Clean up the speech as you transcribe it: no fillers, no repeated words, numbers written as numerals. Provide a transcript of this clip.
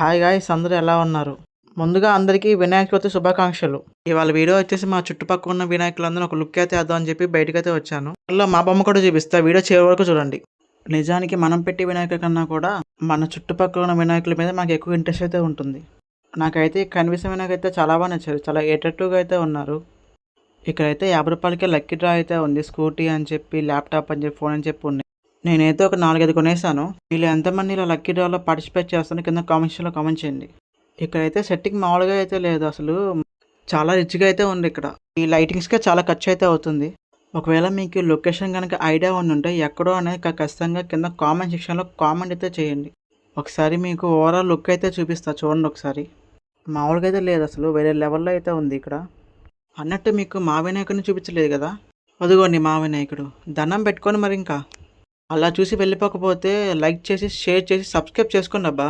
Hi guys, అందరూ ఎలా ఉన్నారు? ముందుగా అందరికీ వినాయక చవితి శుభాకాంక్షలు. ఇవాళ వీడియో వచ్చేసి మా చుట్టుపక్కల ఉన్న వినాయకులందరూ ఒక లుక్ అయితే వేద్దాం అని చెప్పి బయటకైతే వచ్చాను. అందులో మా బొమ్మ కూడా చూపిస్తా, వీడియో చివరి వరకు చూడండి. నిజానికి మనం పెట్టే వినాయకుల కన్నా కూడా మన చుట్టుపక్కల ఉన్న వినాయకుల మీద మాకు ఎక్కువ ఇంట్రెస్ట్ అయితే ఉంటుంది. నాకైతే కనిపిస్తున్న వినాయకులు అయితే చాలా బాగా నచ్చారు, చాలా ఏటట్టుగా అయితే ఉన్నారు. ఇక్కడైతే 50 రూపాయలకే లక్కీ డ్రా అయితే ఉంది. స్కూటీ అని చెప్పి, ల్యాప్టాప్ అని చెప్పి, ఫోన్ అని చెప్పి ఉన్నాయి. నేనైతే ఒక 4-5 కొనేసాను. వీళ్ళు ఎంతమంది ఇలా లక్కీ డ్రాలో పార్టిసిపేట్ చేస్తారో కింద కామెంట్స్లో కామెంట్ చేయండి. ఇక్కడైతే సెట్టింగ్ మామూలుగా అయితే లేదు, అసలు చాలా రిచ్గా అయితే ఉంది. ఇక్కడ ఈ లైటింగ్స్కే చాలా ఖర్చు అయితే అవుతుంది. ఒకవేళ మీకు లొకేషన్ కనుక ఐడియా ఉంటే ఎక్కడో అనేది ఖచ్చితంగా కింద కామెంట్ సెక్షన్లో కామెంట్ అయితే చేయండి. ఒకసారి మీకు ఓవరాల్ లుక్ అయితే చూపిస్తా, చూడండి ఒకసారి. మామూలుగా అయితే లేదు, అసలు వేరే లెవెల్లో అయితే ఉంది. ఇక్కడ అన్నట్టు మీకు మా వినాయకుడిని చూపించలేదు కదా, అదిగోండి మా వినాయకుడు. దండం పెట్టుకొని మరి ఇంకా అలా చూసి వెళ్ళిపోకపోతే లైక్ చేసి, షేర్ చేసి, సబ్స్క్రైబ్ చేసుకోండి అబ్బా.